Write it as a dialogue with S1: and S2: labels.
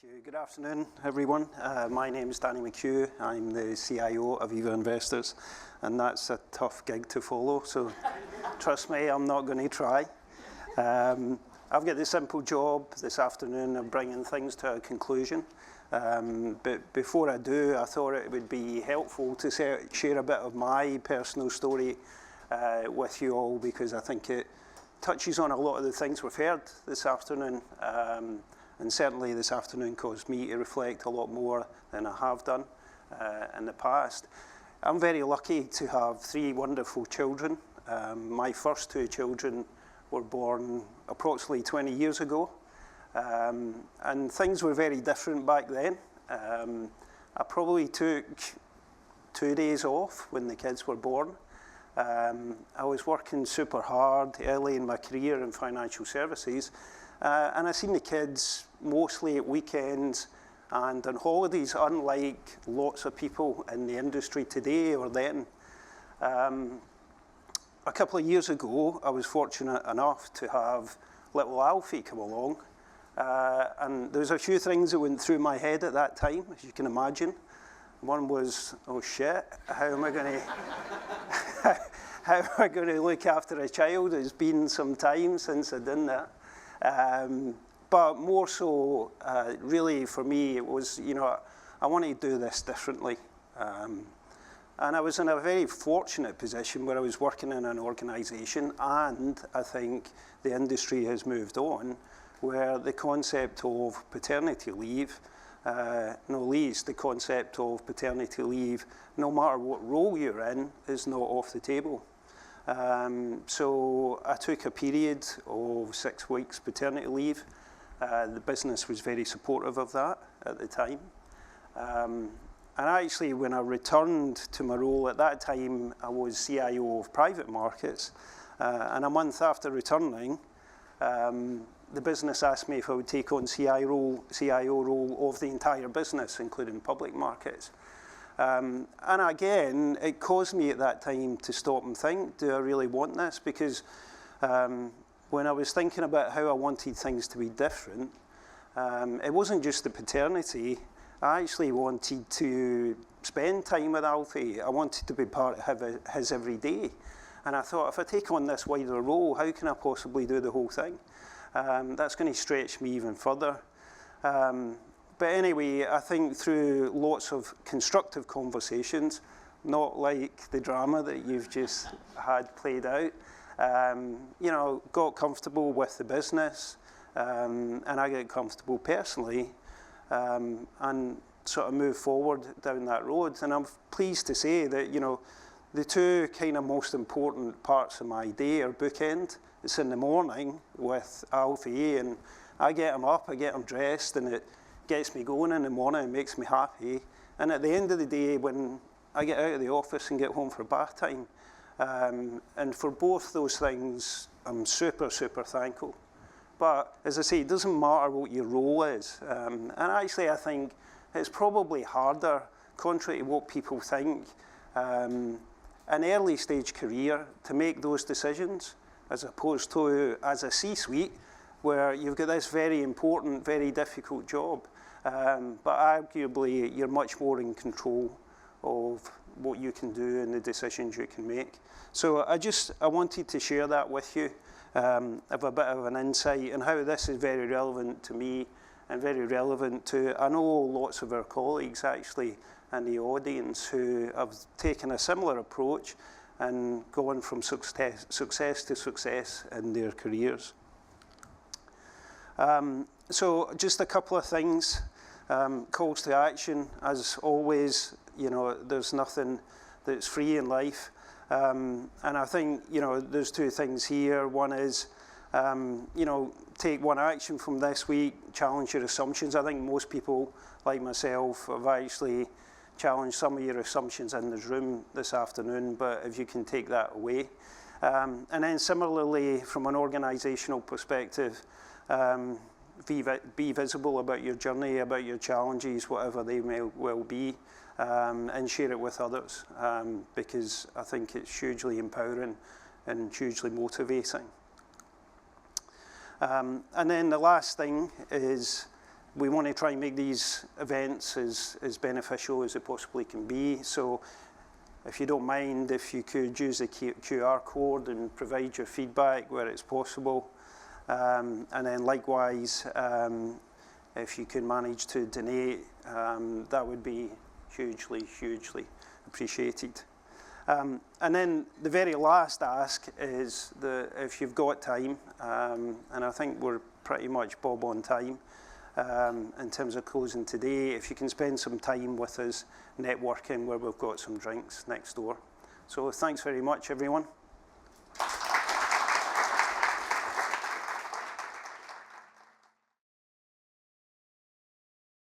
S1: Thank you. Good afternoon, everyone. My name is Danny McHugh. I'm the CIO of Aviva Investors, and that's a tough gig to follow, so trust me, I'm not going to try. I've got the simple job this afternoon of bringing things to a conclusion. But before I do, I thought it would be helpful to share a bit of my personal story with you all, because I think it touches on a lot of the things we've heard this afternoon. And certainly this afternoon caused me to reflect a lot more than I have done in the past. I'm very lucky to have three wonderful children. My first two children were born approximately 20 years ago. And things were very different back then. I probably took 2 days off when the kids were born. I was working super hard early in my career in financial services. And I seen the kids mostly at weekends and on holidays, unlike lots of people in the industry today or then. A couple of years ago, I was fortunate enough to have little Alfie come along. And there was a few things that went through my head at that time, as you can imagine. One was, oh shit, how am I going to look after a child? It's been some time since I've done that. But more so, really for me, it was, I wanted to do this differently. And I was in a very fortunate position where I was working in an organisation, and I think the industry has moved on, where the concept of paternity leave, not least the concept of paternity leave, no matter what role you're in, is not off the table. So I took a period of 6 weeks paternity leave. The business was very supportive of that at the time. And actually, when I returned to my role at that time, I was CIO of private markets. And a month after returning, the business asked me if I would take on CIO role of the entire business, including public markets. And again, it caused me at that time to stop and think, do I really want this? Because when I was thinking about how I wanted things to be different, it wasn't just the paternity. I actually wanted to spend time with Alfie. I wanted to be part of his every day. And I thought, if I take on this wider role, how can I possibly do the whole thing? That's going to stretch me even further. But anyway, I think through lots of constructive conversations, not like the drama that you've just had played out, got comfortable with the business, and I got comfortable personally, and sort of moved forward down that road. And I'm pleased to say that, the two kind of most important parts of my day are bookend. It's in the morning with Alfie, and I get him up, I get him dressed, and it gets me going in the morning and makes me happy. And at the end of the day, when I get out of the office and get home for bath time, and for both those things, I'm super, super thankful. But as I say, it doesn't matter what your role is. And actually, I think it's probably harder, contrary to what people think, an early stage career to make those decisions, as opposed to as a C-suite, where you've got this very important, very difficult job. But arguably, you're much more in control of what you can do and the decisions you can make. So I wanted to share that with you, have a bit of an insight on how this is very relevant to me and very relevant to, I know, lots of our colleagues actually in the audience who have taken a similar approach and gone from success to success in their careers. So just a couple of things, calls to action. As always, there's nothing that's free in life. And I think, there's two things here. One is, take one action from this week, challenge your assumptions. I think most people, like myself, have actually challenged some of your assumptions in this room this afternoon, but if you can take that away. And then similarly, from an organizational perspective, be visible about your journey, about your challenges, whatever they may well be, and share it with others, because I think it's hugely empowering and hugely motivating. And then the last thing is we want to try and make these events as beneficial as they possibly can be. So if you don't mind, if you could use the QR code and provide your feedback where it's possible. And then likewise, if you can manage to donate, that would be hugely, hugely appreciated. And then the very last ask is that if you've got time, and I think we're pretty much bob on time in terms of closing today, if you can spend some time with us networking where we've got some drinks next door. So thanks very much, everyone.